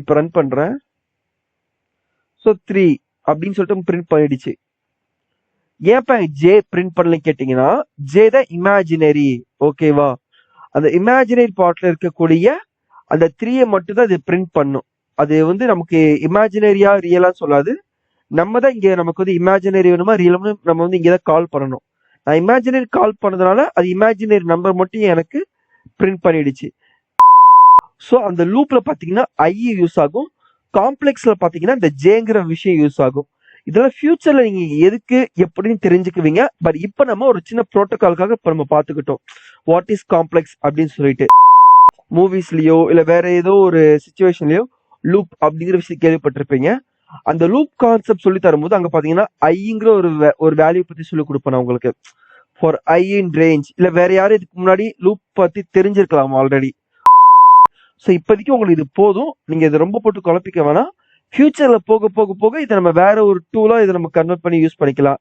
இப்போ ரன் பண்றேன். ஸோ 3 அப்படின்னு சொல்லிட்டு பிரிண்ட் பண்ணிடுச்சு. ஏன்ப்பா ஜே பிரிண்ட் பண்ணல கேட்டீங்கன்னா, ஜே தான் இமேஜினரி. ஓகேவா? அந்த இமேஜினரி பார்ட்ல இருக்கக்கூடிய அந்த 3 மட்டும் தான் இது பிரிண்ட் பண்ணும். அது வந்து நமக்கு இமேஜினரியா ரியலா சொல்லாது. நம்ம தான் இங்க நமக்கு வந்து இமேஜினரி வேணுமா ரியல்னு நம்ம வந்து இங்க தான் கால் பண்ணணும். நான் இமேஜினரி கால் பண்ணதுனால அது இமேஜினரி நம்பர் மட்டும் எனக்கு பிரிண்ட் பண்ணிடுச்சு. ஸோ அந்த லூப்ல பாத்தீங்கன்னா ஐ யூஸ் ஆகும். காம்ப்ளெக்ஸ்ல பாத்தீங்கன்னா இந்த ஜேங்கிற விஷயம் யூஸ் ஆகும். இதெல்லாம் ஃபியூச்சர்ல நீங்க எதுக்கு எப்படின்னு தெரிஞ்சுக்குவீங்க. பட் இப்போ நம்ம ஒரு சின்ன ப்ரோட்டோகாலுக்காக இப்போ நம்ம பார்த்துக்கிட்டோம். வாட் இஸ் காம்ப்ளெக்ஸ் அப்படின்னு சொல்லிட்டு. மூவிஸ்லயோ இல்ல வேற ஏதோ ஒரு சுச்சுவேஷன்லயோ லூப் அப்படிங்கிற விஷயம் கேள்விப்பட்டிருப்பீங்க. அந்த லூப் கான்செப்ட் சொல்லி தரும்போது அங்க பாத்தீங்கன்னா ஐங்கிற ஒரு வேல்யூ பத்தி சொல்லி கொடுப்பேன் நான் உங்களுக்கு. ஃபார் ஐ இன் ரேஞ்ச் இல்ல வேற யாரும் இதுக்கு முன்னாடி லூப் பத்தி தெரிஞ்சிருக்கலாம் ஆல்ரெடி. ஸோ இப்போதைக்கு உங்களுக்கு இது போதும். நீங்க இதை ரொம்ப போட்டு குழப்பிக்க வேணாம். ஃபியூச்சர்ல போக போக போக இதை நம்ம வேற ஒரு டூலா இதை நம்ம கன்வெர்ட் பண்ணி யூஸ் பண்ணிக்கலாம்.